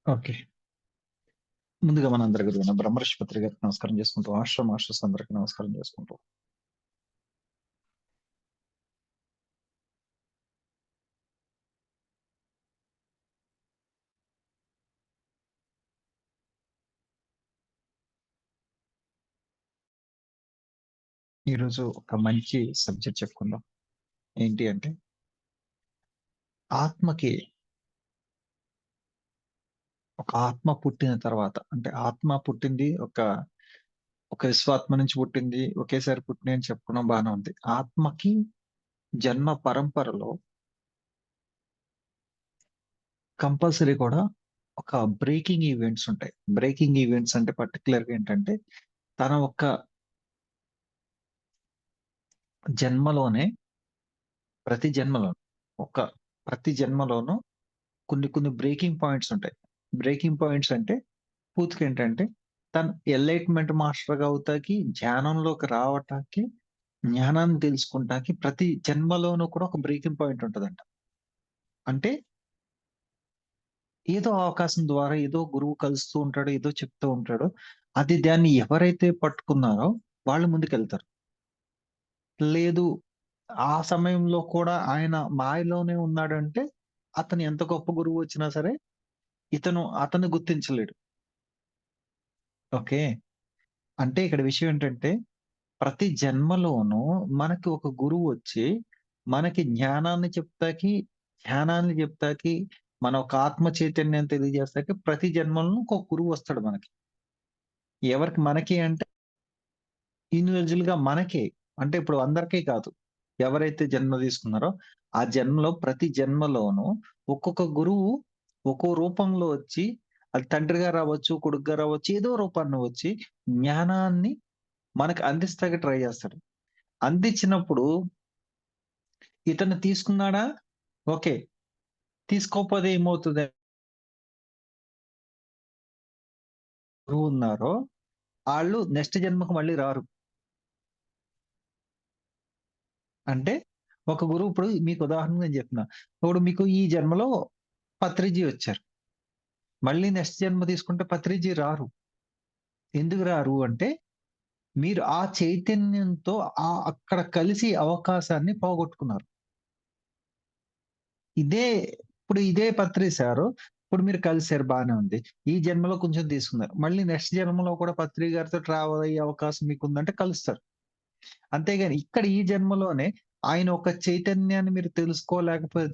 Okay. ముందుగా మనందరి గురువైన బ్రహ్మర్షిపత్రి గారికి నమస్కారం చేసుకుంటూ, మాస్టర్స్ అందరికి నమస్కారం చేసుకుంటూ, ఈరోజు ఒక మంచి సబ్జెక్ట్ చెప్పుకుందాం. ఏంటి అంటే, ఆత్మకి ఒక ఆత్మ పుట్టిన తర్వాత అంటే ఆత్మ పుట్టింది ఒక విశ్వాత్మ నుంచి పుట్టింది. ఒకేసారి పుట్టినయి అని చెప్పుకున్నాం బానే ఉంది. ఆత్మకి జన్మ పరంపరలో కంపల్సరీ కూడా ఒక బ్రేకింగ్ ఈవెంట్స్ ఉంటాయి. బ్రేకింగ్ ఈవెంట్స్ అంటే పర్టిక్యులర్‌గా ఏంటంటే, తన ఒక్క జన్మలోనే ప్రతి జన్మలో ఒక ప్రతి జన్మలోనూ కొన్ని బ్రేకింగ్ పాయింట్స్ ఉంటాయి. బ్రేకింగ్ పాయింట్స్ అంటే పూతికేంటంటే తను ఎన్‌లైట్‌మెంట్ మాస్టర్‌గా అవుతాకి, ధ్యానంలోకి రావటానికి, జ్ఞానాన్ని తెలుసుకుంటాకి ప్రతి జన్మలోనూ కూడా ఒక బ్రేకింగ్ పాయింట్ ఉంటదంట. అంటే ఏదో అవకాశం ద్వారా ఏదో గురువు కలుస్తూ ఉంటాడు, ఏదో చెప్తూ ఉంటాడు. దాన్ని ఎవరైతే పట్టుకున్నారో వాళ్ళు ముందుకెళ్తారు. లేదు ఆ సమయంలో కూడా ఆయన మాయలోనే ఉన్నాడంటే అతను ఎంత గొప్ప గురువు వచ్చినా సరే అతన్ని గుర్తించలేడు. ఓకే. అంటే ఇక్కడ విషయం ఏంటంటే, ప్రతి జన్మలోనూ మనకి ఒక గురువొచ్చి, మనకి జ్ఞానాన్ని చెప్తాకి, మన ఒక ఆత్మ చైతన్యాన్ని తెలియజేస్తాకి ప్రతి జన్మలోనూ ఒక గురువొస్తాడు మనకి. మనకి అంటే ఇండివిడ్యుయల్‌గా మనకే. అంటే ఇప్పుడు అందరికీ కాదు. ఎవరైతే జన్మ తీసుకున్నారో, ఆ జన్మలో ప్రతి జన్మలోనూ ఒక్కొక్క గురువు ఒక్కో రూపంలో వచ్చి, అది తండ్రిగా రావచ్చు, కొడుకుగా రావచ్చు, ఏదో రూపాన వచ్చి జ్ఞానాన్ని మనకు అందిస్తాకి ట్రై చేస్తాడు. అందించినప్పుడు ఇతను తీసుకున్నాడా? ఓకే. తీసుకోకపోతే ఏమవుతది? గురువున్నారో ఆళ్ళు నెక్స్ట్ జన్మకు మళ్ళీ రారు. అంటే ఒక గురువు ఇప్పుడు మీకు ఉదాహరణకు నేను చెప్తున్నా. ఇప్పుడు మీకు ఈ జన్మలో పత్రిజీ వచ్చారు. మళ్ళీ నెక్స్ట్ జన్మ తీసుకుంటే పత్రిజీ రారు. ఎందుకు రారు అంటే మీరు ఆ చైతన్యంతో అక్కడ కలిసి అవకాశాన్ని పోగొట్టుకున్నారు. ఇదే ఇదే పత్రి సారు. ఇప్పుడు మీరు కలిసారు బానే ఉంది. ఈ జన్మలో కొంచెం తీసుకున్నారు. మళ్ళీ నెక్స్ట్ జన్మలో కూడా పత్రి గారితో ట్రావెల్ అయ్యే అవకాశం మీకుందంటే కలుస్తారు. అంతేగాని ఇక్కడ ఈ జన్మలోనే ఆయన ఒక చైతన్యాన్ని మీరు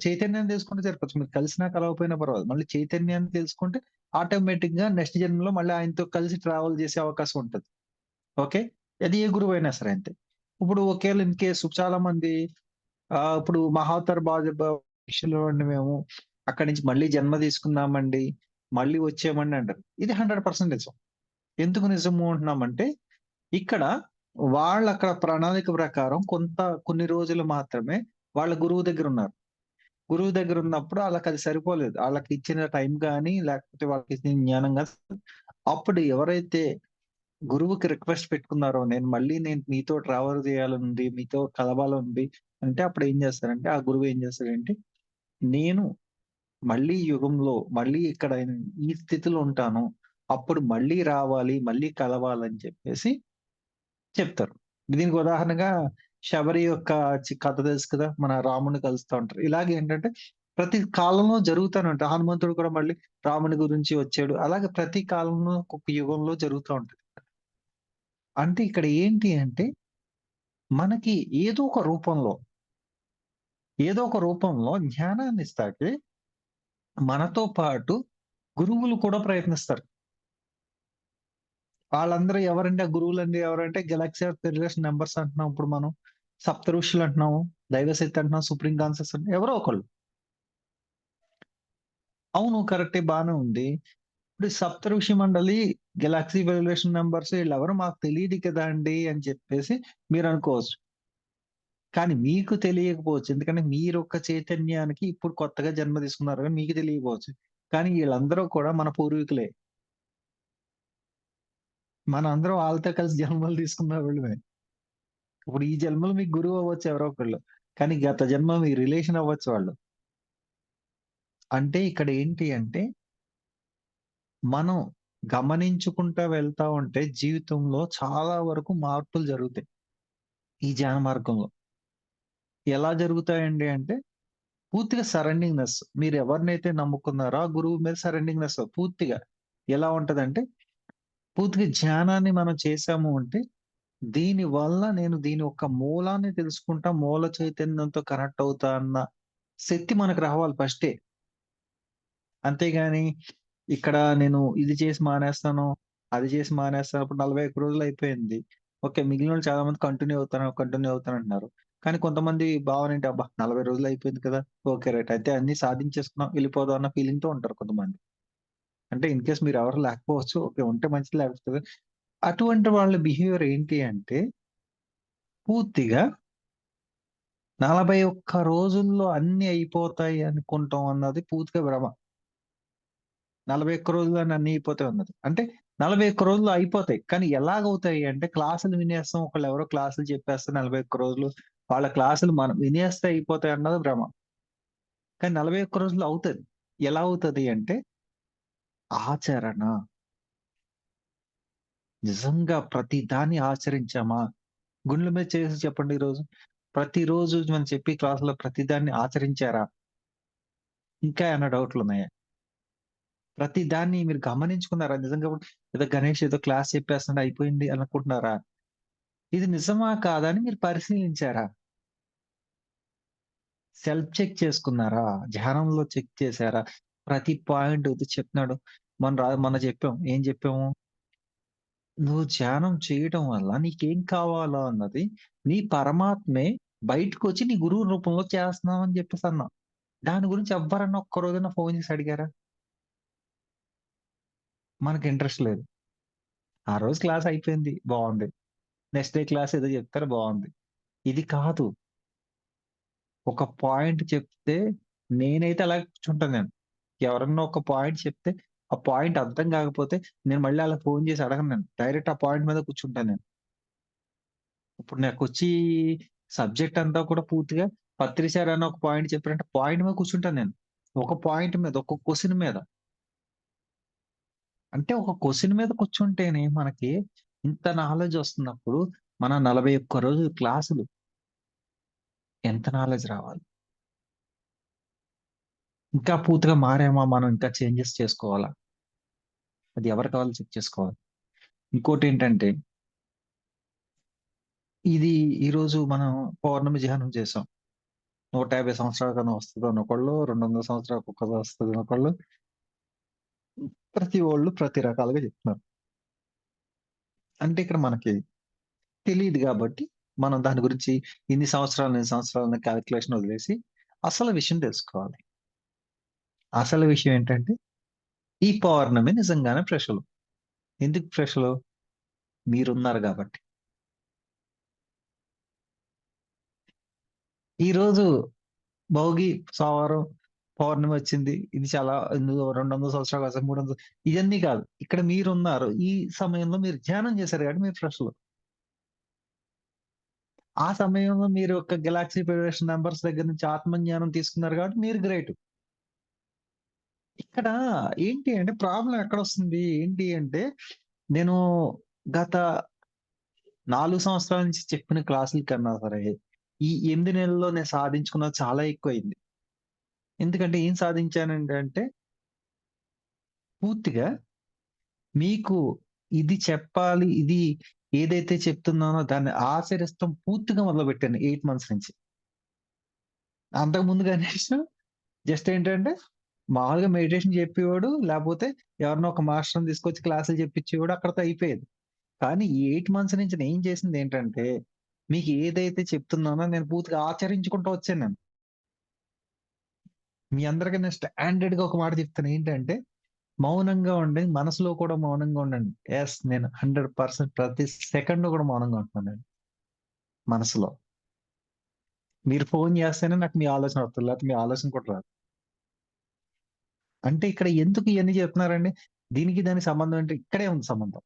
చైతన్యాన్ని తెలుసుకుంటే సరిపోతుంది. మీరు కలిసినా కలవకపోయినా పర్వాలేదు. మళ్ళీ చైతన్యాన్ని తెలుసుకుంటే ఆటోమేటిక్‌గా నెక్స్ట్ జన్మలో మళ్ళీ ఆయనతో కలిసి ట్రావెల్ చేసే అవకాశం ఉంటది. ఓకే. అది ఏ గురువైనా సరే అంతే. ఇప్పుడు ఒకేళ ఇన్ కేస్ చాలా మంది ఇప్పుడు మహావతార్ శిష్యులు అండి మేము. అక్కడి నుంచి మళ్ళీ జన్మ తీసుకున్నామండి. మళ్ళీ వచ్చామండి అంటారు. ఇది 100% నిజం. ఎందుకు నిజము అంటున్నామంటే, ఇక్కడ వాళ్ళక్కడ ప్రణాళిక ప్రకారం కొన్ని రోజులు మాత్రమే వాళ్ళ గురువు దగ్గరున్నారు. గురువు దగ్గరున్నప్పుడు ఆళ్ళకది సరిపోలేదు. ఆళ్ళకిచ్చిన టైం గాని, లేకపోతే వాళ్ళకిచ్చిన జ్ఞానం గాని అప్పుడు ఎవరైతే గురువుకి రిక్వెస్ట్ పెట్టుకున్నారో, నేను మీతో ట్రావెల్ చేయాలనుంది, మీతో కలవాలనుంది అంటే అప్పుడేం చేస్తారంటే, ఆ గురువు ఏం చేస్తాడంటే, నేను మళ్ళీ ఇక్కడ ఈ స్థితిలో ఉంటాను. అప్పుడు మళ్ళీ రావాలి, మళ్ళీ కలవాలని చెప్పేసి చెప్తారు. దీనికి ఉదాహరణగా శబరి యొక్క కథ తెలుసు కదా! మన రాముడిని కలుస్తా ఉంటారు. ఇలాగేంటంటే ప్రతి కాలంలో జరుగుతానే ఉంటాయి. హనుమంతుడు కూడా మళ్ళీ రాముని గురించి వచ్చాడు. అలాగే ప్రతి కాలంలో ఒక్కొక్క యుగంలో జరుగుతా ఉంటది. అంటే ఇక్కడ ఏంటి అంటే మనకి ఏదో ఒక రూపంలో జ్ఞానాన్నిస్తాకి మనతో పాటు గురువులు కూడా ప్రయత్నిస్తారు. వాళ్ళందరూ ఎవరండి ఆ గురువులండి ఎవరంటే గెలాక్సీ ఆఫ్ ఫెడరేషన్ మెంబర్స్ అంటున్నాం ఇప్పుడు మనం. సప్త ఋషులు అంటున్నాము. దైవశక్తి అంటున్నాం. సుప్రీం కాన్షియస్ ఎవరో ఒకళ్ళు. అవును. కరెక్టే బానే ఉంది. ఇప్పుడు సప్త ఋషి మండలి, గెలాక్సీ ఫెడరేషన్ మెంబర్స్ ఈళ్ళెవరో మాకు తెలీదు కదా అండి అని చెప్పేసి మీరనుకోవచ్చు. కానీ మీకు తెలియకపోవచ్చు. ఎందుకంటే మీరొక చైతన్యానికి ఇప్పుడు కొత్తగా జన్మ తీసుకున్నారు గానీ మీకు తెలియకపోవచ్చు. కానీ ఈళ్ళందరూ కూడా మన పూర్వీకులే. మనందరం ఆళ్ళతో కలిసి జన్మలు తీసుకున్నోళ్ళమే. ఇప్పుడు ఈ జన్మలో మీకు గురువు అవ్వచ్చు ఎవరో ఒకళ్ళు. కానీ గత జన్మ మీ రిలేషన్ అవ్వచ్చు వాళ్ళు. అంటే ఇక్కడ ఏంటి అంటే మనం గమనించుకుంటా వెళ్తా ఉంటే జీవితంలో చాలా వరకు మార్పులు జరుగుతాయి. ఈ ధ్యాన మార్గంలో. ఎలా జరుగుతాయండి అంటే పూర్తిగా సరెండింగ్‌నెస్. మీరెవరినైతే నమ్ముకున్నారో ఆ గురువు మీద సరెండింగ్‌నెస్ పూర్తిగా. ఎలా ఉంటదంటే పూర్తిగా ధ్యానాన్ని మనం చేశాము అంటే దీని వల్ల నేను దీని యొక్క మూలాన్ని తెలుసుకుంటా, మూల చైతన్యంతో కనెక్ట్ అవుతా అన్న శక్తి మనకు రావాలి ఫస్టే. అంతేగాని ఇక్కడ నేను ఇది చేసి మానేస్తాను, అది చేసి మానేస్తాను. ఇప్పుడు 41 రోజులు అయిపోయింది. ఓకే. మిగిలినోళ్ళు చాలా మంది కంటిన్యూ అవుతానంటున్నారు. కానీ కొంతమంది భావన ఏంటి, అబ్బా! 40 రోజులు అయిపోయింది కదా! ఓకే. రైట్. అయితే అన్నీ సాధించేసుకున్నాం, వెళ్ళిపోదాం అన్న ఫీలింగ్‌తో ఉంటారు కొంతమంది. అంటే ఇన్ కేస్ మీరెవరు లేకపోవచ్చు. ఓకే. ఉంటే మంచిది లేకపోతే అటువంటి వాళ్ళ బిహేవియర్ ఏంటి అంటే పూర్తిగా 41 రోజుల్లో అన్నీ అయిపోతాయి అనుకుంటాం అన్నది పూర్తిగా భ్రమ. 41 రోజుల్లోనే అన్నీ అయిపోతాయి అన్నది. అంటే 41 రోజుల్లో అయిపోతాయి. కానీ ఎలాగవుతాయి అంటే క్లాసులు వినేస్తాం. ఒకళ్ళెవరో క్లాసులు చెప్పేస్తారు 41 రోజులు. వాళ్ళ క్లాసులు మనం వినేస్తే అయిపోతాయి అన్నది భ్రమ. కానీ 41 రోజుల్లో అవుతది. ఎలా అవుతది అంటే ఆచరణ. నిజంగా ప్రతి దాన్ని ఆచరించామా? గుండెల మీద చేసి చెప్పండి ఈరోజు. ప్రతిరోజు మనం చెప్పే క్లాస్‌లో ప్రతి దాన్ని ఆచరించారా? ఇంకా ఏమన్నా డౌట్‌లున్నాయా? ప్రతి దాన్ని మీరు గమనించుకున్నారా? నిజంగా ఏదో గణేష్ ఏదో క్లాస్ చెప్పేస్తున్నాడు అయిపోయింది అనుకుంటున్నారా? ఇది నిజమా? కాదా? అని మీరు పరిశీలించారా? సెల్ఫ్ చెక్ చేసుకున్నారా? ధ్యానంలో చెక్ చేసారా? ప్రతి పాయింట్ ఇది చెప్తున్నాడు. మొన్న చెప్పాం. ఏం చెప్పాము? నువ్వు ధ్యానం చేయటం వల్ల నీకేం కావాలో అన్నది నీ పరమాత్మే బయటకొచ్చి నీ గురువు రూపంలో చేస్తున్నావు అని చెప్పేసి అన్నాం. దాని గురించి ఎవ్వరన్నా ఒక్క రోజైనా ఫోన్ చేసి అడిగారా? మనకి ఇంట్రెస్ట్ లేదు. ఆ రోజు క్లాస్ అయిపోయింది. బావుంది. నెక్స్ట్ డే క్లాస్ ఏదో చెప్తారు బావుంది. ఇది కాదు. ఒక పాయింట్ చెప్తే నేనైతే అలాగే కూర్చుంటాను నేను. ఎవరన్నా ఒక పాయింట్ చెప్తే, ఆ పాయింట్ అర్థం కాకపోతే నేను మళ్ళీ ఆళ్ళకి ఫోన్ చేసి అడగను నేను. డైరెక్ట్ ఆ పాయింట్ మీద కూర్చుంటాను నేను. ఇప్పుడు నాకొచ్చి సబ్జెక్ట్ అంతా కూడా పూర్తిగా పత్రి సార్ అని ఒక పాయింట్ చెప్పారంటే పాయింట్ మీద కూర్చుంటాను నేను. ఒక పాయింట్ మీద, ఒక క్వెషన్ మీద. అంటే ఒక క్వెషన్ మీద కూర్చుంటేనే మనకి ఇంత నాలెడ్జ్ వస్తున్నప్పుడు మన 41 రోజులు క్లాసులు ఎంత నాలెడ్జ్ రావాలి? ఇంకా పూర్తిగా మారామా? మనం ఇంకా చేంజెస్ చేసుకోవాలా? అది ఎవరికి వాళ్ళు చెక్ చేసుకోవాలి. ఇంకోటేంటంటే, ఇది ఈరోజు మనం పౌర్ణమి ధ్యానం చేసాం. 150 సంవత్సరాల కన్నా వస్తదనొకళ్ళు, 200 సంవత్సరాలకు ఒకటి వస్తదనొకళ్ళు. ప్రతి వోళ్ళు ప్రతి రకాలుగా చెప్తున్నారు. అంటే ఇక్కడ మనకి తెలీదు గాబట్టి, మనం దాని గురించి ఇన్ని సంవత్సరాలని కాలిక్యులేషన్ వదిలేసి, అసలు విషయం తెలుసుకోవాలి. అసలు విషయం ఏంటంటే, ఈ పౌర్ణమి నిజంగానే స్పెషలు. ఎందుకు స్పెషలు? మీరున్నారు గాబట్టి. ఈరోజు భోగి, సోమవారం, పౌర్ణమొచ్చింది. ఇది చాలా 200 సంవత్సరాల కోసం 300 ఇయన్నీ కాదు. ఇక్కడ మీరున్నారు. ఈ సమయంలో మీరు ధ్యానం చేశారు కాబట్టి మీరు ఫ్రెష్‌లు. ఆ సమయంలో మీరు ఒక గెలాక్సీ ఫెడరేషన్ మెంబర్స్ దగ్గర నుంచి ఆత్మజ్ఞానం తీసుకున్నారు కాబట్టి మీరు గ్రేట్. ఇక్కడ ఏంటి అంటే ప్రాబ్లమ్ ఎక్కడొస్తుంది? ఏంటి అంటే నేను గత 4 సంవత్సరాల నుంచి చెప్పిన క్లాసుల కన్నా సరే, ఈ 8 నెలల్లో నేను సాధించుకున్నది చాలా ఎక్కువయింది. ఎందుకంటే ఏం సాధించానండి అంటే పూర్తిగా మీకు ఇది చెప్పాలి. ఇది ఏదైతే చెప్తున్నానో దాన్ని ఆచరిస్తాం పూర్తిగా మొదలుపెట్టాను 8 మంత్స్ నుంచి. అంతకుముందు గణేష్ జస్ట్ ఏంటంటే మామూలుగా మెడిటేషన్ చెప్పేవాడు. లేపోతే ఎవరినో ఒక మాస్టర్‌ని తీసుకొచ్చి క్లాసులు చెప్పించేవాడు. అక్కడితో అయిపోయేది. కానీ ఈ 8 మంత్స్ నుంచి నేను చేసిందేంటంటే మీకు ఏదైతే చెప్తున్నానో నేను పూర్తిగా ఆచరించుకుంటూ వచ్చాను నేను. మీ అందరికి నేను స్టాండర్డ్‌గా ఒక మాట చెప్తాను. ఏంటంటే మౌనంగా ఉండి మనసులో కూడా మౌనంగా ఉండండి. యెస్. నేను 100% ప్రతి సెకండ్ కూడా మౌనంగా ఉంటున్నానండి మనసులో. మీరు ఫోను చేస్తేనే నాకు మీ ఆలోచన వస్తది. లేకపోతే మీ ఆలోచన కూడా రాదు. అంటే ఇక్కడ ఎందుకు ఇయన్నీ చెప్తున్నారండి? దీనికి దానికి సంబంధం ఏంటి? ఇక్కడే ఉంది సంబంధం.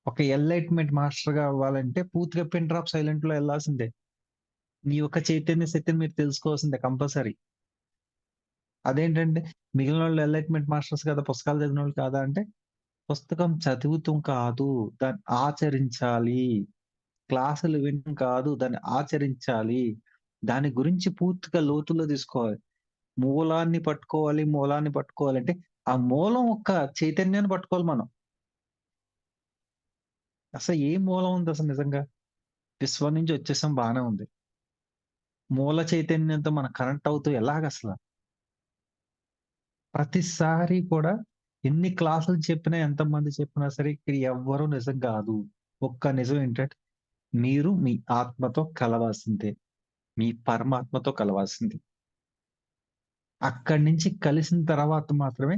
ఒక ఎన్‌లైట్‌మెంట్ మాస్టర్‌గా అవ్వాలంటే పూర్తిగా పిన్ డ్రాప్ సైలెంట్‌లో ఎళ్ళాల్సిందే. మీ యొక్క చైతన్య శక్తిని మీరు తెలుసుకోవాల్సిందే కంపల్సరీ. అదేంటండి మిగిలినోళ్ళు ఎన్‌లైట్‌మెంట్ మాస్టర్స్ కదా! పుస్తకాలు చదివినోళ్ళు కాదా అంటే, పుస్తకం చదువుతూ కాదు, దాన్ని ఆచరించాలి. క్లాసులు వినడం కాదు, దాన్ని ఆచరించాలి. దాని గురించి పూర్తిగా లోతులో తీసుకోవాలి. మూలాన్ని పట్టుకోవాలంటే, ఆ మూలం యొక్క చైతన్యాన్ని పట్టుకోవాలి మనం. అసలు ఏ మూలం ఉందసలు నిజంగా? విశ్వం నుంచి వచ్చేసాం బానే ఉంది. మూల చైతన్యంతో మనం కనెక్ట్ అవుతూ ఎలాగసల? ప్రతిసారి కూడా ఎన్ని క్లాసులు చెప్పినా, ఎంతమంది చెప్పినా సరే ఇక్కడ ఎవ్వరు నిజం గాదు. ఒక్క నిజం ఏంటంటే, మీరు మీ ఆత్మతో కలవాల్సిందే. మీ పరమాత్మతో కలవాల్సిందే. అక్కడి నుంచి కలిసిన తర్వాత మాత్రమే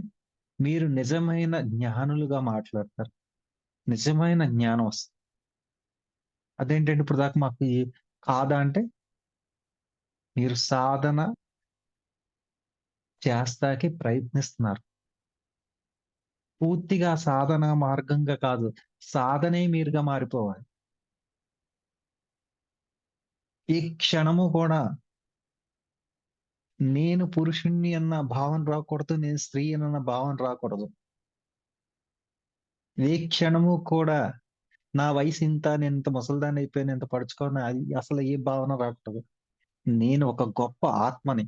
మీరు నిజమైన జ్ఞానులుగా మాట్లాడతారు. నిజమైన జ్ఞానం వస్తది. అదేంటండి ఇప్పటిదాకా మాకు కాదా అంటే, మీరు సాధన చేస్తాకి ప్రయత్నిస్తున్నారు. పూర్తిగా సాధన మార్గంగా కాదు. సాధనే మీరుగా మారిపోవాలి. ఈ క్షణము కూడా నేను పురుషుడిని అన్న భావన రాకూడదు. నేను స్త్రీ అన్న భావన రాకూడదు. ఏ క్షణము కూడా నా వయసింత, నేనింత ముసలిదాన్ని అయిపోయాను, ఇంత పడుచుకోను అది అసలు ఏ భావన రాకూడదు. నేను ఒక గొప్ప ఆత్మని.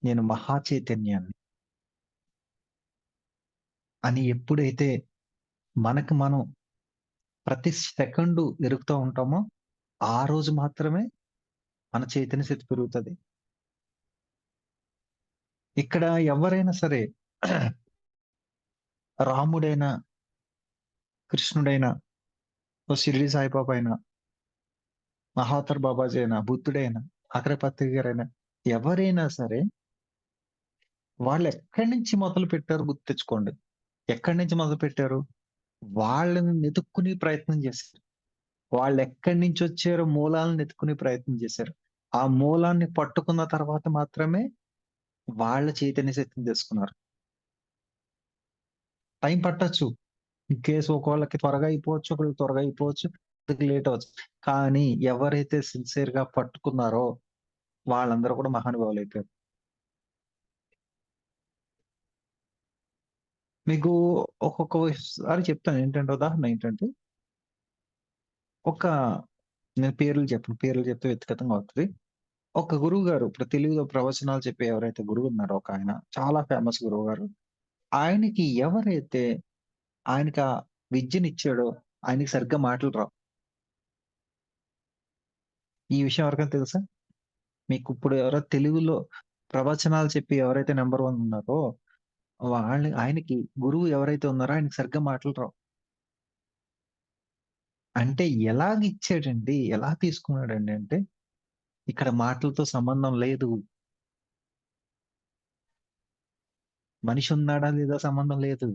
నేను మహా చైతన్యాన్ని అని ఎప్పుడైతే మనకు మనం ప్రతి సెకండు ఎరుగుతా ఉంటామో, ఆ రోజు మాత్రమే మన చైతన్య శక్తి పెరుగుతది. ఇక్కడ ఎవరైనా సరే రాముడైనా, కృష్ణుడైనా, ఓ షిరిడి సాయిబాబా అయినా, మహావతార్ బాబాజీ అయినా, బుద్ధుడైనా, అగ్రపత్రి గారైనా, ఎవరైనా సరే వాళ్ళెక్కడి నుంచి మొదలుపెట్టారో గుర్తు తెచ్చుకోండి. ఎక్కడి నుంచి మొదలుపెట్టారు? వాళ్ళని వెతుక్కునే ప్రయత్నం చేశారు. వాళ్ళెక్కడి నుంచొచ్చారో మూలాలను వెతుక్కునే ప్రయత్నం చేశారు. ఆ మూలాన్ని పట్టుకున్న తర్వాత మాత్రమే వాళ్ళ చైతన్య శక్తిని తెలుసుకున్నారు. టైం పట్టొచ్చు. ఇన్ కేస్ ఒకళ్ళకి త్వరగా అయిపోవచ్చు. ఒకళ్ళకి త్వరగా అయిపోవచ్చు. ఒకళ్ళకి లేట్ అవ్వచ్చు. కానీ ఎవరైతే సిన్సియర్‌గా పట్టుకున్నారో వాళ్ళందరూ కూడా మహానుభావులైపోయారు. మీకు ఒక్కొక్కసారి చెప్తాను ఏంటంటే ఉదాహరణ ఏంటంటే, ఒక నేను పేర్లు చెప్పను. పేర్లు చెప్తే వ్యక్తిగతంగా అవుతది. ఒక గురువుగారు ఇప్పుడు తెలుగులో ప్రవచనాలు చెప్పే ఎవరైతే గురువున్నారో ఒకాయన చాలా ఫేమస్ గురువుగారు. ఆయనకి ఎవరైతే ఆయనకా విద్యనిచ్చాడో ఆయనకి సరిగ్గా మాటలు రావు. ఈ విషయం ఎవరికైనా తెలుసా? మీకిప్పుడు ఎవరో తెలుగులో ప్రవచనాలు చెప్పి ఎవరైతే నంబర్ 1 ఉన్నారో ఆయనకి గురువు ఎవరైతే ఉన్నారో ఆయనకి సరిగ్గా మాటలు రావు. అంటే ఎలాగిచ్చాడండి? ఎలా తీసుకున్నాడండి అంటే, ఇక్కడ మాటలతో సంబంధం లేదు. మనిషి ఉన్నాడా లేదా సంబంధం లేదు.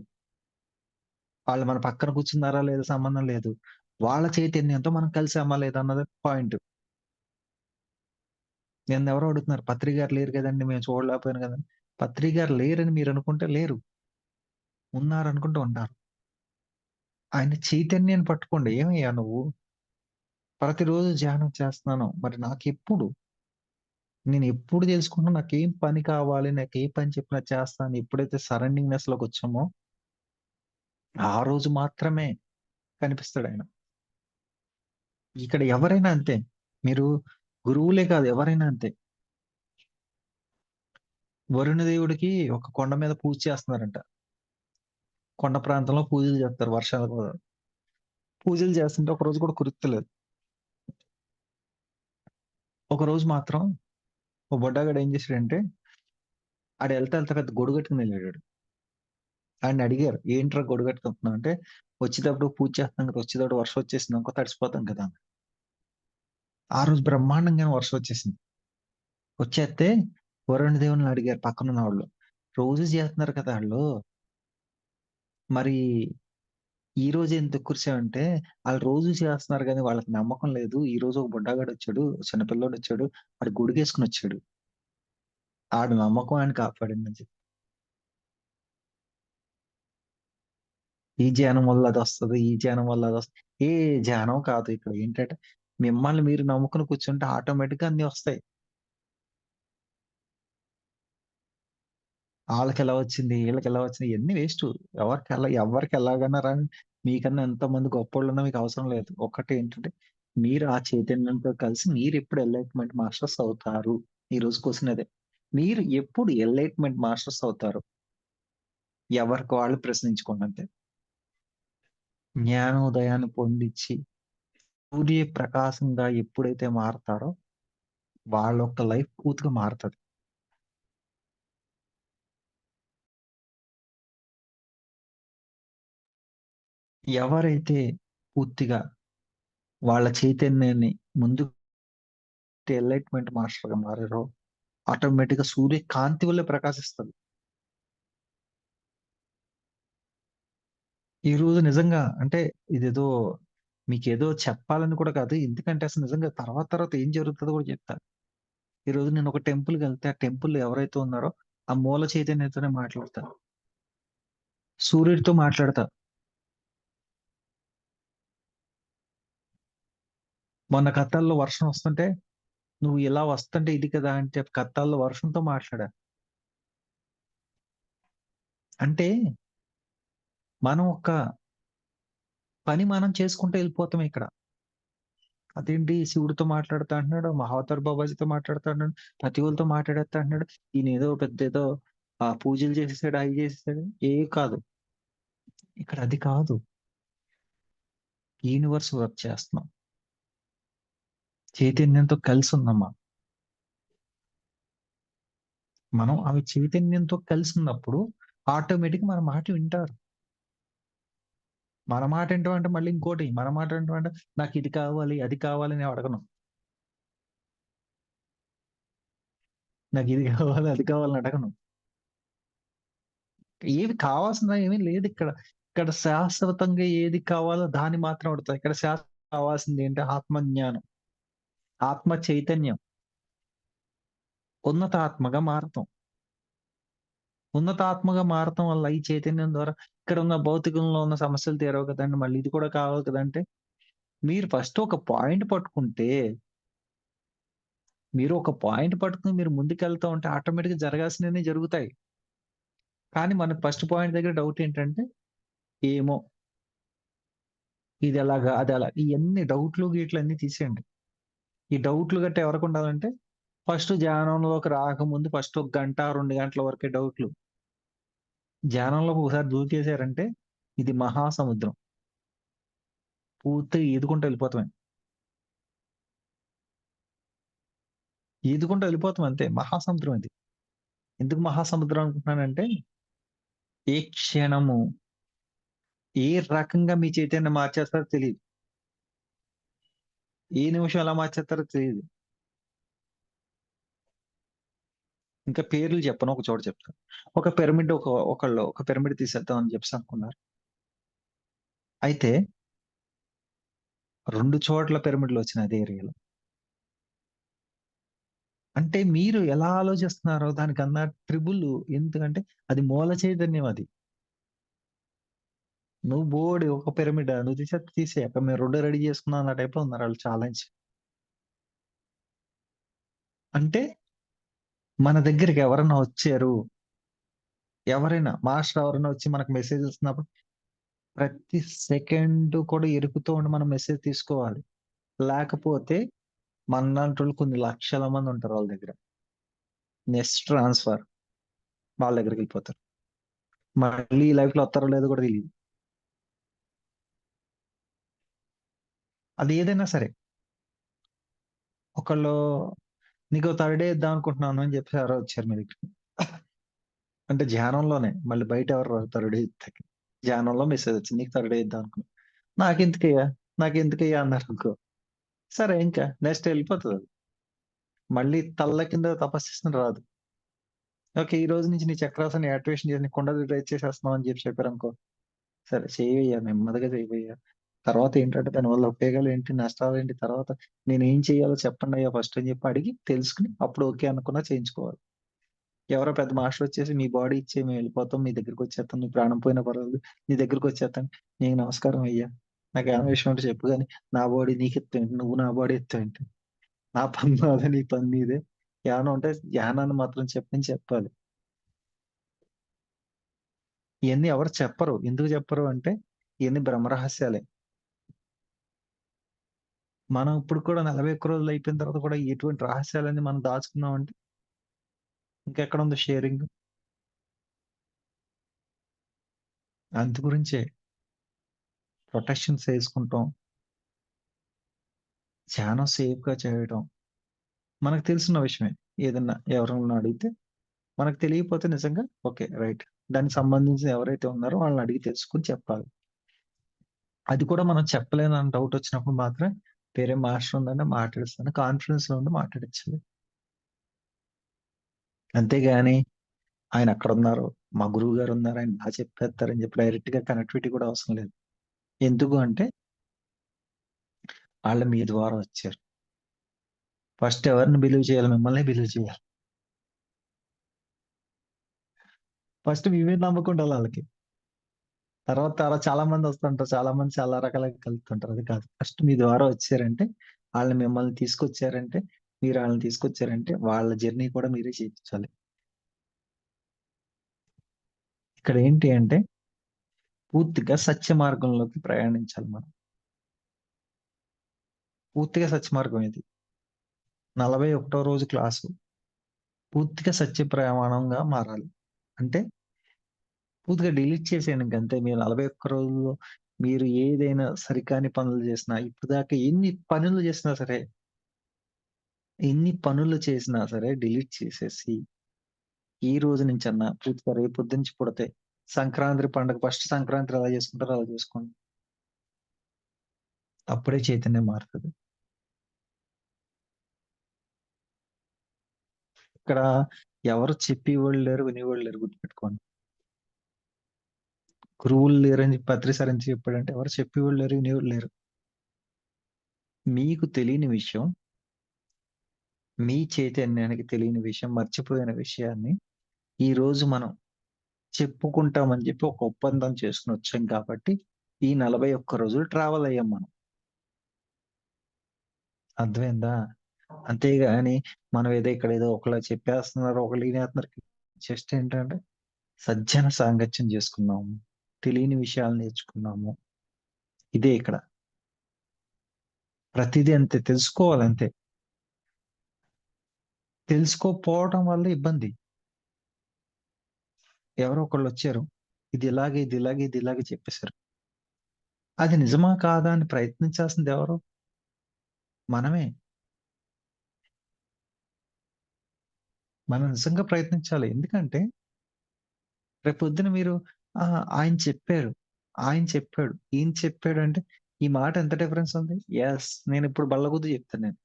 వాళ్ళు మన పక్కన కూర్చున్నారా లేదా సంబంధం లేదు. వాళ్ళ చైతన్యంతో మనం కలిసామా లేదా అన్నది పాయింట్. నన్నెవరో అడుగుతున్నారు. "పత్రి గారు లేరు గదండీ! మేము చూడలేకపోయాను గదండీ!" పత్రి గారు లేరని మీరనుకుంటే లేరు. ఉన్నారనుకుంటే ఉన్నారు. ఆయన చైతన్యాన్ని పట్టుకోండి. "ఏమయ్యా నువ్వు? ప్రతిరోజు ధ్యానం చేస్తున్నాను. మరి నాకెప్పుడు? నేనెప్పుడు తెలుసుకుంటున్నా నాకేం పని కావాలి? నాకే పని చెప్పినా చేస్తాను." ఎప్పుడైతే సరౌండింగ్‌నెస్‌లోకొచ్చామో, ఆ రోజు మాత్రమే కనిపిస్తాడాయన. ఇక్కడ ఎవరైనా అంతే. మీరు గురువులే కాదు ఎవరైనా అంతే. వరుణ దేవుడికి ఒక కొండ మీద పూజ చేస్తున్నారంట. కొండ ప్రాంతంలో పూజలు చేస్తారు వర్షాలు కూడా. పూజలు చేస్తుంటే ఒకరోజు కూడా కురుత్తలేదు. ఒకరోజు మాత్రం ఓ బుడ్డగాడు ఏం చేసాడంటే, ఆడెళ్తా పెద్ద గొడుగు కట్టుకొని ఎళ్ళాడాడు. ఆయన్నడిగారు, "ఏంట్రా గొడుగు కట్టుకుంటున్నావు?" అంటే, "వచ్చేటప్పుడు పూజ చేస్తున్నాం కదా! వచ్చేటప్పుడు వర్షం వచ్చేసిందనుకో తడిసిపోతాం కదా!" అన్నాడు. ఆ రోజు బ్రహ్మాండంగానే వర్షం వచ్చేసింది. వచ్చేత్తే వరుణ దేవుడిని అడిగారు పక్కనున్నవాళ్ళు. "రోజు చేస్తున్నారు కదా ఆళ్ళు, మరి ఈ రోజే ఎందుకు కురిసావంటే, ఆళ్ళు రోజు చేస్తున్నారు గానీ వాళ్ళకి నమ్మకం లేదు. ఈరోజు ఒక బుడ్డగాడొచ్చాడు, చిన్న పిల్లోడొచ్చాడు. ఆడు గొడుగేసుకొనొచ్చాడు. ఆడి నమ్మకం ఆయన కాపాడిందని" చెప్పి. ఈ ధ్యానం వల్ల అదొస్తది, ఈ ధ్యానం వల్ల అదొస్తది. ఏ ధ్యానం కాదు ఇక్కడ. ఏంటంటే, మిమ్మల్ని మీరు నమ్ముకొని కూర్చుంటే ఆటోమేటిక్‌గా అన్నీ వస్తాయి. ఆళ్ళకెలా వచ్చింది, ఈళ్ళకెలా వచ్చింది ఇయన్నీ వేస్టు. ఎవరికెలాగన్నా రాని. మీకన్నా ఎంతమంది గొప్పోళ్ళున్నా మీకవసరం లేదు. ఒక్కటేంటంటే మీరు ఆ చైతన్యంతో కలిసి మీరెప్పుడు ఎన్‌లైట్‌మెంట్ మాస్టర్స్ అవుతారు? ఈరోజు క్వెషన్ అదే. మీరు ఎప్పుడు ఎన్‌లైట్‌మెంట్ మాస్టర్స్ అవుతారు? ఎవరికి వాళ్ళు ప్రశ్నించుకోండి అంతే. జ్ఞానోదయాన్ని పొందిచ్చి సూర్యప్రకాశంగా ఎప్పుడైతే మారతారో వాళ్ళొక్క లైఫ్ పూర్తిగా మారతది. ఎవరైతే పూర్తిగా వాళ్ళ చైతన్యాన్ని ముందు ఎన్‌లైట్‌మెంట్ మాస్టర్‌గా మారారో ఆటోమేటిక్‌గా సూర్య కాంతి వల్లే ప్రకాశిస్తది. ఈరోజు నిజంగా అంటే ఇదేదో మీకేదో చెప్పాలని కూడా కాదు. ఎందుకంటే అసలు నిజంగా తర్వాత తర్వాత ఏం జరుగుతదో కూడా చెప్తా. ఈరోజు నేను ఒక టెంపుల్‌కెళ్తే ఆ టెంపుల్‌లో ఎవరైతే ఉన్నారో ఆ మూల చైతన్యంతోనే మాట్లాడతా. సూర్యుడితో మాట్లాడతా. మొన్న కత్తాల్లో వర్షం వస్తుంటే, "నువ్వు ఇలా వస్తుంటే ఇది కదా!" అని చెప్పి కత్తాల్లో వర్షంతో మాట్లాడా. అంటే మనం ఒక పని మనం చేసుకుంటూ ఎళ్ళిపోతాం ఇక్కడ. అదేంటి శివుడితో మాట్లాడుతా అంటున్నాడు, మహావతార్ బాబాజీతో మాట్లాడుతా అన్నాడు, ప్రతి ఒళ్ళతో మాట్లాడేత్తా అంటున్నాడు. ఈయనేదో పెద్దేదో పూజలు చేసేసాడు, అయి చేసేసాడు. ఏవి కాదు. ఇక్కడ అది కాదు. యూనివర్స్ వర్క్ చేస్తున్నాం. చైతన్యంతో కలిసున్నాం మనం. మనం అవి చైతన్యంతో కలిసున్నప్పుడు ఆటోమేటిక్‌గా మన మాట వింటారు. మన మాట వింటాం మళ్ళీ ఇంకోటి, మన మాట వింటాం నాకిది కావాలి, అది కావాలి అని అడగను. నాకిది కావాలి, అది కావాలని అడగను. ఏవి కావాల్సినవి ఏమీ లేదిక్కడ. ఇక్కడ శాశ్వతంగా ఏది కావాలో దాన్ని మాత్రం అడుగుతా. ఇక్కడ కావాల్సిందేంటి ఆత్మజ్ఞానం, ఆత్మ చైతన్యం, ఉన్నతాత్మగా మారతం. ఉన్నతాత్మగా మారతం వల్ల ఈ చైతన్యం ద్వారా ఇక్కడున్న భౌతికంలో ఉన్న సమస్యలు తీరవు కదండీ! మళ్ళీ ఇది కూడా కావాలి కదంటే, మీరు ఫస్ట్ ఒక పాయింట్ పట్టుకుంటే, మీరు ఒక పాయింట్ పట్టుకొని మీరు ముందుకెళ్తా ఉంటే ఆటోమేటిక్‌గా జరగాల్సినయన్ని జరుగుతాయి. కానీ మనకు ఫస్ట్ పాయింట్ దగ్గర డౌట్ ఏంటంటే, ఏమో ఇదెలాగా? అదెలా? ఇయన్నీ డౌట్‌లు గీట్లు అన్నీ తీసేయండి. ఈ డౌట్‌లు గట్టా ఎవరికుండాలంటే, ఫస్ట్ ధ్యానంలోకి రాకముందు ఫస్ట్ ఒక గంట, 2 గంటల వరకే డౌట్‌లు. ధ్యానంలోకి ఒకసారి దూకేసారంటే, ఇది మహాసముద్రం. పూర్తిగా ఈదుకుంటూ వెళ్ళిపోతామే. ఈదుకుంటూ వెళ్ళిపోతాం అంతే. మహాసముద్రం ఇది. ఎందుకు మహాసముద్రం అనుకుంటున్నానంటే, ఏ క్షణము, ఏ రకంగా మీ చైతన్యం మార్చేస్తారో తెలీదు. ఏ నిమిషం ఎలా మార్చేత్తారో తెలీదు. ఇంకా పేర్లు చెప్పను. ఒక చోట చెప్తాను. ఒక పిరమిడ్ ఒకళ్ళు ఒక పిరమిడ్ తీసేద్దాం అని చెప్పేసి అనుకున్నారు. అయితే 2 చోట్ల పిరమిడ్‌లొచ్చినాయి అదే ఏరియాలో. అంటే మీరు ఎలా ఆలోచిస్తున్నారో దానికన్నా ట్రిబుల్ ఎందుకంటే అది మూల చైతన్యం అది. నువ్వు బోడి ఒక పిరమిడా నువ్వు తీసేత్తే తీసేయి. అక్కడ మేము 2 రెడీ చేసుకున్నాం అన్న టైప్‌లో ఉన్నారు ఆళ్ళు ఛాలెంజ్. అంటే మన దగ్గరికి ఎవరన్నా వచ్చారు. ఎవరైనా మాస్టర్ ఎవరైనా వచ్చి మనకు మెసేజ్ ఇస్తున్నప్పుడు ప్రతి సెకండ్ కూడా ఎరుకుతూ ఉండి మనం మెసేజ్ తీసుకోవాలి. లేకపోతే మనలాంటోళ్ళు కొన్ని లక్షల మంది ఉంటారు వాళ్ళ దగ్గర. నెక్స్ట్ ట్రాన్స్‌ఫర్ వాళ్ళ దగ్గరికెళ్ళిపోతారు. మళ్ళీ ఈ లైఫ్‌లో వస్తారో లేదో కూడా తెలీదు. అది ఏదైనా సరే. ఒకళ్ళు నీకో థర్డ్ డే ఇద్దాం అనుకుంటున్నాను అని చెప్పేసి ఎవరో వచ్చారు మీ దగ్గరికి. అంటే ధ్యానంలోనే. మళ్ళీ బయట ఎవరు రారు థర్డ్ డే ఇత్తకి. ధ్యానంలో మెసేజ్ వచ్చింది. నీకు థర్డ్ డే ఇద్దాం అనుకున్నా. నాకెందుకయ్యా? నాకెందుకయ్యా అన్నారనుకో. సరే ఇంకా నెక్స్ట్ ఎళ్ళిపోతదది. మళ్ళీ తల్ల కింద తపస్సు చేసిన రాదు. ఓకే. ఈ రోజు నుంచి నీ చక్రాసనం యాక్టివేషన్ చేసి నీకు కుండ డ్రైవ్ చేసేస్తున్నాం అని చెప్పారనుకో. సరే చెయ్యయ్యా నెమ్మదిగా చెయ్యయ్యా. తర్వాత ఏంటంటే దానివల్ల ఉపయోగాలేంటి? నష్టాలేంటి? తర్వాత నేనేం చేయాలో చెప్పండయ్యా ఫస్ట్ అని చెప్పి అడిగి తెలుసుకొని అప్పుడు ఓకే అనుకున్నా చేయించుకోవాలి. ఎవరో పెద్ద మాస్టరొచ్చేసి మీ బాడీ ఇచ్చేయి మేమెళ్ళిపోతాం. మీ దగ్గరికొచ్చేత్తాం. నీ ప్రాణం పోయినా పర్వాలేదు. నీ దగ్గరికొచ్చేత్తాను. నీకు నమస్కారం అయ్యా. నాకేమైనా విషయం ఉంటే చెప్పు గాని నా బాడీ నీకిత్తేంటి? నువ్వు నా బాడీ ఇత్తేంటి? నా పని నాదే. నీ పని నీదే. ఏమన్నా ఉంటే ధ్యానాన్ని మాత్రం చెప్పని చెప్పాలి. ఇయన్నీ ఎవరు చెప్పరు. ఎందుకు చెప్పరు అంటే, ఇయన్నీ బ్రహ్మరహస్యాలే. మనం ఇప్పుడు కూడా 41 రోజులు అయిపోయిన తర్వాత కూడా ఎటువంటి రహస్యాలన్నీ మనం దాచుకున్నామంటే, ఇంకెక్కడుంది షేరింగ్? అందు గురించే ప్రొటెక్షన్స్ ఏసుకుంటాం. చానా సేఫ్‌గా చేయడం. మనకు తెలిసిన విషయమే. ఏదన్నా ఎవరన్నా అడిగితే, మనకు తెలియకపోతే నిజంగా ఓకే. రైట్. దానికి సంబంధించి ఎవరైతే ఉన్నారో వాళ్ళని అడిగి తెలుసుకొని చెప్పాలి. అది కూడా మనం చెప్పలేనని డౌటొచ్చినప్పుడు మాత్రమే వేరే మాస్టర్ ఉందంటే మాట్లాడిస్తాను. కాన్ఫిడెన్స్‌లో ఉండి మాట్లాడించాలి. అంతేగాని ఆయనక్కడున్నారు, మా గురువుగారున్నారు, ఆయన చెప్పేత్తారని చెప్పి డైరెక్ట్‌గా కనెక్టివిటీ కూడా అవసరం లేదు. ఎందుకు అంటే, ఆళ్ళు మీ ద్వారా వచ్చారు. ఫస్ట్ ఎవరిని బిలీవ్ చేయాలి? మిమ్మల్నే బిలీవ్ చేయాలి. ఫస్ట్ మీ మీద నమ్మకం ఉండాలి ఆళ్ళకి. తర్వాత చాలా మందొస్తుంటారు. చాలా మంది చాలా రకాలుగా కలుపుతుంటారు. అది కాదు. ఫస్ట్ మీ ద్వారా వచ్చారంటే, ఆళ్ళు మిమ్మల్ని తీసుకొచ్చారంటే, మీరు ఆళ్ళని తీసుకొచ్చారంటే, వాళ్ళ జర్నీ కూడా మీరే చేపించాలి. ఇక్కడేంటి అంటే, పూర్తిగా సత్య మార్గంలోకి ప్రయాణించాలి మనం. పూర్తిగా సత్య మార్గం ఇది. 41 రోజు క్లాసు. పూర్తిగా సత్య ప్రమాణంగా మారాలి. అంటే పూర్తిగా డిలీట్ చేసేయండి ఇంకంతే. మీరు 41 రోజుల్లో మీరు ఏదైనా సరికాని పనులు చేసినా, ఇప్పటిదాకా ఎన్ని పనులు చేసినా సరే డిలీట్ చేసేసి, ఈ రోజు నుంచన్నా పూర్తిగా రేపొద్దునుంచి పుడితే సంక్రాంతి పండుగ ఫస్ట్ సంక్రాంతి ఎలా చేసుకుంటారో అలా చేసుకోండి. అప్పుడే చైతన్యం మారుతది. ఇక్కడ ఎవరు చెప్పేవాళ్ళు లేరు, వినేవాళ్ళు లేరు గుర్తుపెట్టుకోండి. గురువులు లేరని చెప్పి పత్రి సార్ ఎందుకు చెప్పాడంటే ఎవరు చెప్పేవాళ్ళు లేరు, వినేవాళ్ళు లేరు. మీకు తెలియని విషయం, మీ చైతన్యానికి తెలియని విషయం, మర్చిపోయిన విషయాన్ని ఈరోజు మనం చెప్పుకుంటామని చెప్పి ఒక ఒప్పందం చేసుకొనొచ్చాం కాబట్టి, ఈ 41 రోజులు ట్రావెల్ అయ్యాం మనం. అర్థమైందా? అంతేగాని మనం ఏదో ఇక్కడేదో ఒకలా చెప్పేస్తున్నారు, ఒకళ్ళు ఇనేత్తన్నారు. జస్ట్ ఏంటంటే సజ్జన సాంగత్యం చేసుకున్నాము. తెలియని విషయాలు నేర్చుకున్నాము. ఇదే ఇక్కడ. ప్రతిదీ అంతే తెలుసుకోవాలంతే. తెలుసుకోకపోవడం వల్ల ఇబ్బంది. ఎవరో ఒకళ్ళొచ్చారు. ఇది ఇలాగే చెప్పేసారు. అది నిజమా? కాదా? అని ప్రయత్నించాల్సిందెవరు? మనమే. మనం నిజంగా ప్రయత్నించాలి. ఎందుకంటే రేపొద్దున మీరు ఆయన చెప్పారు. ఆయన చెప్పాడు. ఈయన చెప్పాడంటే ఈ మాట ఎంత డిఫరెన్స్ ఉంది? యెస్. నేనిప్పుడు బల్లగుద్ది చెప్తాను నేను.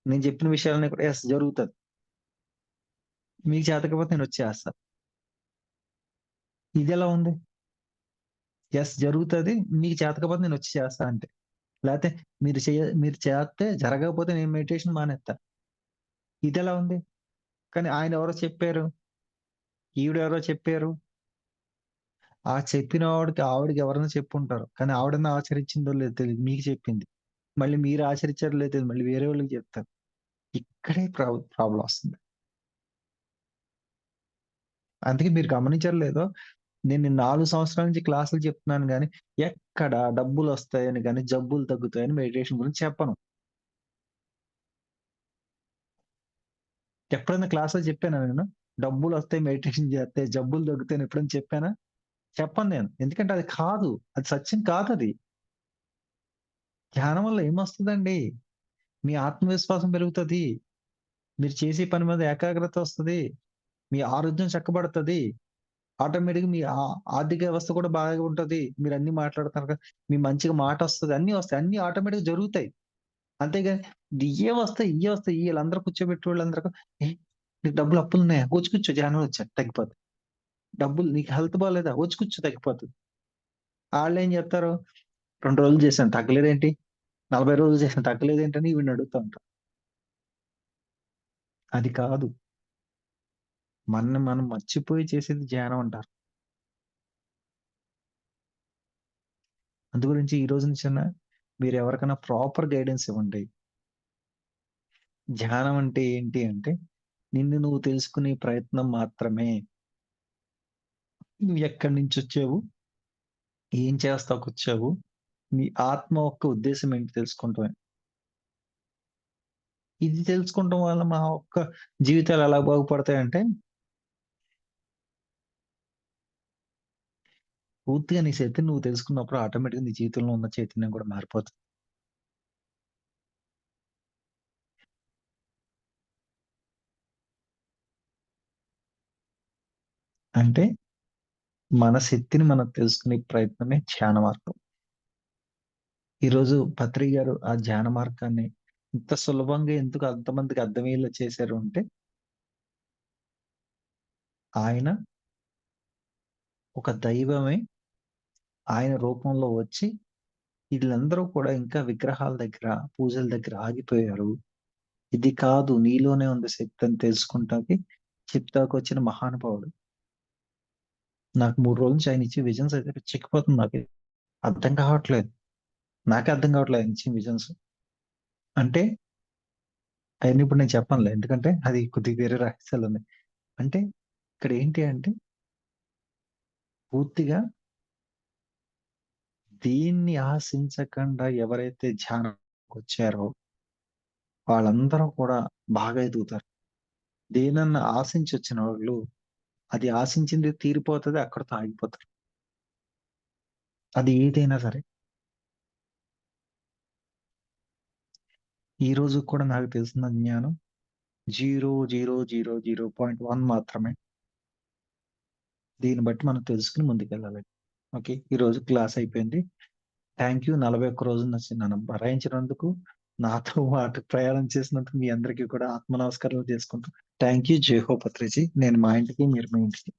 నేను చెప్పిన విషయాలన్నీ కూడా యెస్ జరుగుతది. మీకు చేతకపోతే నేనొచ్చి చేస్తా. ఇదెలా ఉంది? యెస్ జరుగుతది. మీకు చేతకపోతే నేనొచ్చి చేస్తా అంటే. లేతే మీరు చేత్తే జరగకపోతే నేను మెడిటేషన్ మానేత్తా. ఇదెలా ఉంది? కానీ ఆయనెవరో చెప్పారు. ఈవిడెవరో చెప్పారు. ఆ చెప్పిన ఆవిడకి ఎవరైనా చెప్పుంటారు. కానీ ఆవిడన్నా ఆచరించిందో లేదో తెలీదు. మీకు చెప్పింది. మళ్ళీ మీరు ఆచరించారో లేదో తెలీదు. మళ్ళీ వేరే వాళ్ళకి చెప్తారు. ఇక్కడే ప్రాబ్లమ్ వస్తుంది. అందుకే మీరు గమనించారో లేదో నేను 4 సంవత్సరాల నుంచి క్లాసులు చెప్తున్నాను గానీ, ఎక్కడ డబ్బులొస్తాయని గాని, జబ్బులు తగ్గుతాయని మెడిటేషన్ గురించి చెప్పను. ఎప్పుడైనా క్లాస్‌లో చెప్పానా నేను? డబ్బులొస్తాయి మెడిటేషన్ చేస్తే, జబ్బులు తగ్గుతాయని ఎప్పుడైనా చెప్పానా? చెప్పను నేను. ఎందుకంటే అది కాదు. అది సత్యం కాదది. ధ్యానం వల్ల ఏమొస్తదండి? మీ ఆత్మవిశ్వాసం పెరుగుతది. మీరు చేసే పని మీద ఏకాగ్రత వస్తది. మీ ఆరోగ్యం చక్కబడతది. ఆటోమేటిక్‌గా మీ ఆర్థిక వ్యవస్థ కూడా బాగా ఉంటది. మీరన్నీ మాట్లాడుతున్నారు కదా! మీ మంచిగా మాటొస్తది. అన్నీ వస్తాయి. అన్నీ ఆటోమేటిక్‌గా జరుగుతాయి. అంతేగాని ఇయ్యే వస్తాయి. ఈళ్ళందరూ కూర్చోబెట్టేవాళ్ళందరూ "ఏయ్! నీకు డబ్బులు అప్పులున్నాయా? వచ్చి కూర్చో ధ్యానంలో వచ్చా తగ్గిపోద్ది. డబ్బులు నీకు హెల్త్ బాలేదా? వచ్చి కూర్చో తగ్గిపోతది." ఆళ్ళేం జెప్తారు, 2 రోజులు చేశాను తగ్గలేదేంటి? 40 రోజులు చేశాను తగ్గలేదేంటని ఈవిడ్ని అడుగుతా ఉంటారు. అది కాదు. మనని మనం మర్చిపోయి చేసేది ధ్యానం అంటారు. అందు గురించి ఈ రోజు నుంచైనా మీరెవరికైనా ప్రాపర్ గైడెన్స్ ఇవ్వండి. ధ్యానం అంటే ఏంటి అంటే, నిన్ను నువ్వు తెలుసుకునే ప్రయత్నం మాత్రమే. నువ్వెక్కడి నుంచొచ్చావు? ఏం చేస్తాకొచ్చావు? నీ ఆత్మ యొక్క ఉద్దేశ్యం ఏంటి తెలుసుకుంటమే. ఇది తెలుసుకోవటం వల్ల మా యొక్క జీవితాలు ఎలా బాగుపడతాయంటే, పూర్తిగా నీ శక్తిని నువ్వు తెలుసుకున్నప్పుడు ఆటోమేటిక్‌గా నీ జీవితంలో ఉన్న చైతన్యం కూడా మారిపోతుంది. అంటే మన శక్తిని మనం తెలుసుకునే ప్రయత్నమే ధ్యాన మార్గం. ఈరోజు పత్రి గారు ఆ ధ్యాన మార్గాన్ని ఇంత సులభంగా ఎందుకు అంతమందికి అర్థమయ్యేలా చేశారు అంటే, ఆయన ఒక దైవమే ఆయన రూపంలో వచ్చి ఈళ్ళందరూ కూడా ఇంకా విగ్రహాల దగ్గర, పూజల దగ్గర ఆగిపోయారు. ఇది కాదు నీలోనే ఉంది శక్తి అని తెలుసుకుంటానికి చెప్తాకొచ్చిన మహానుభావుడు. నాకు 3 రోజుల నుంచి ఆయన ఇచ్చే విజన్స్ అయితే పిచ్చెక్కిపోతుంది నాకు. అర్థం కావట్లేదు. నాకే అర్థం కావట్లేదు ఆయన ఇచ్చిన విజన్స్. అంటే అయన్నీ ఇప్పుడు నేను చెప్పనులే. ఎందుకంటే అది కొద్దిగా వేరే రహస్యాలున్నాయి. అంటే ఇక్కడ ఏంటి అంటే పూర్తిగా దేన్ని ఆశించకుండా ఎవరైతే ధ్యానంకొచ్చారో వాళ్ళందరూ కూడా బాగా ఎదుగుతారు. దేనన్నా ఆశించొచ్చిన వాళ్ళు అది ఆశించింది తీరిపోతది. అక్కడితో ఆగిపోతారు. అది ఏదైనా సరే. ఈ రోజు కూడా నాకు తెలిసిన జ్ఞానం 0.000.1 మాత్రమే. దీన్ని బట్టి మనం తెలుసుకొని ముందుకెళ్ళాలి. ఓకే. ఈరోజు క్లాస్ అయిపోయింది. Thank you. 41 రోజులు నన్ను భరాయించినందుకు, నాతో పాటు ప్రయాణం చేసినందుకు మీ అందరికీ కూడా ఆత్మ నమస్కారాలు చేసుకుంటూ థాంక్ యూ. జై హో పత్రిజీ. నేను మా ఇంటికి, మీరు మీ ఇంటికి.